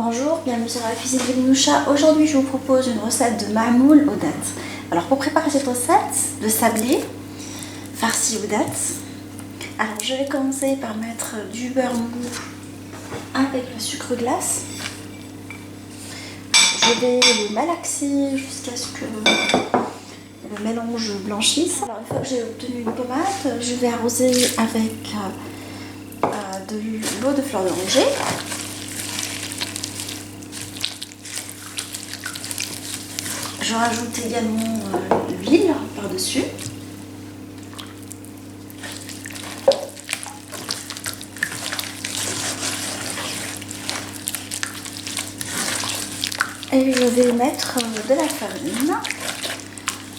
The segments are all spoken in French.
Bonjour, bienvenue sur la cuisine de Limoucha. Aujourd'hui, je vous propose une recette de marmoule aux dattes. Alors, pour préparer cette recette de sablé farci aux dattes, alors je vais commencer par mettre du beurre mou avec le sucre glace. Je vais le malaxer jusqu'à ce que le mélange blanchisse. Alors, une fois que j'ai obtenu une pommade, je vais arroser avec de l'eau de fleur d'oranger. Je rajoute également l'huile par-dessus. Et je vais mettre de la farine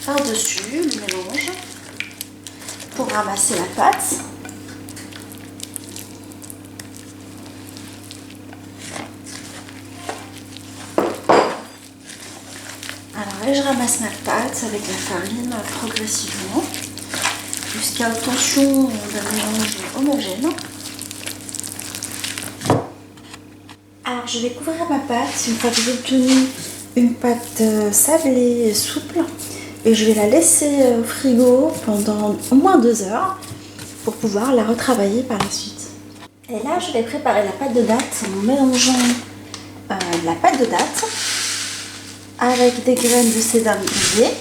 par-dessus le mélange pour ramasser la pâte. Alors là, je ramasse ma pâte avec la farine progressivement jusqu'à l'obtention d'un mélange homogène. Alors je vais couvrir ma pâte une fois que j'ai obtenu une pâte sablée et souple, et je vais la laisser au frigo pendant au moins 2 heures pour pouvoir la retravailler par la suite. Et là, je vais préparer la pâte de dattes en mélangeant la pâte de dattes avec des graines de sésame grillées.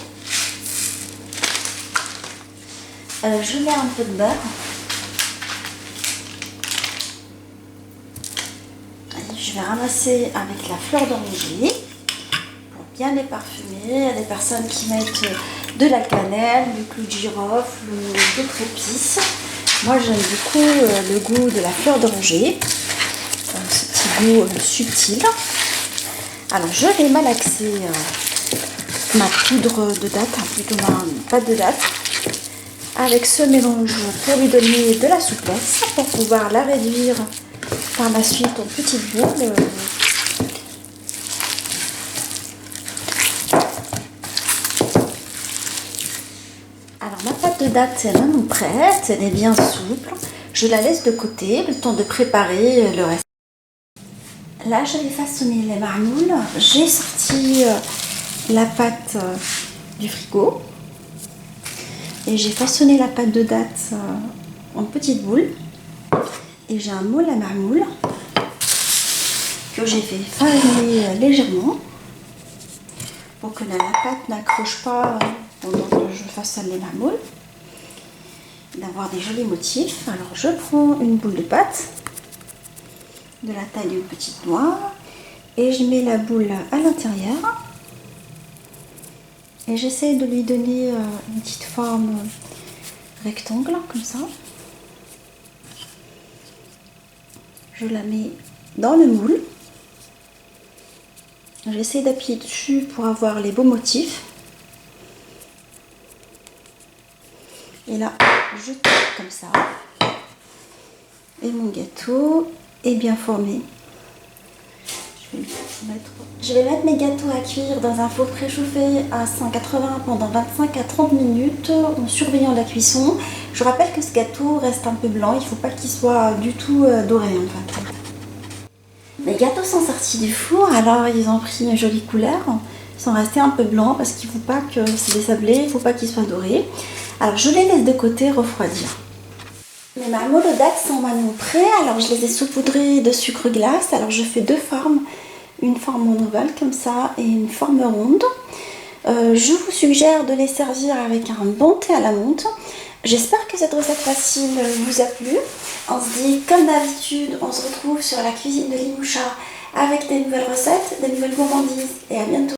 Je mets un peu de beurre. Je vais ramasser avec la fleur d'oranger pour bien les parfumer. Il y a des personnes qui mettent de la cannelle, du clou de girofle ou d'autres épices. Moi, j'aime beaucoup le goût de la fleur d'oranger, ce petit goût subtil. Alors, je vais malaxer ma poudre de dattes, plutôt ma pâte de dattes, avec ce mélange pour lui donner de la souplesse, pour pouvoir la réduire par la suite en petites boules. Alors, ma pâte de dattes est maintenant prête, elle est bien souple. Je la laisse de côté, le temps de préparer le reste. Là, je vais façonner les marmoules. J'ai sorti la pâte du frigo et j'ai façonné la pâte de dattes en petites boules. Et j'ai un moule à marmoule que j'ai fait fariner légèrement pour que la pâte n'accroche pas pendant que je façonne les marmoules, d'avoir des jolis motifs. Alors, je prends une boule de pâte de la taille d'une petite noix et je mets la boule à l'intérieur et j'essaie de lui donner une petite forme rectangle comme ça. Je la mets dans le moule, j'essaie d'appuyer dessus pour avoir les beaux motifs et là je tape comme ça et mon gâteau est bien formé. Je vais mettre mes gâteaux à cuire dans un four préchauffé à 180 pendant 25 à 30 minutes en surveillant la cuisson. Je rappelle que ce gâteau reste un peu blanc, il ne faut pas qu'il soit du tout doré en fait. Les gâteaux sont sortis du four, alors ils ont pris une jolie couleur. Ils sont restés un peu blancs parce qu'il ne faut pas que c'est des sablés, il ne faut pas qu'ils soient dorés. Alors je les laisse de côté refroidir. Mes marmoules aux dattes sont maintenant prêts, alors je les ai saupoudrés de sucre glace. Alors je fais 2 formes, une forme en ovale comme ça et une forme ronde. Je vous suggère de les servir avec un bon thé à la menthe. J'espère que cette recette facile vous a plu. On se dit comme d'habitude, on se retrouve sur la cuisine de Limoucha avec des nouvelles recettes, des nouvelles gourmandises et à bientôt.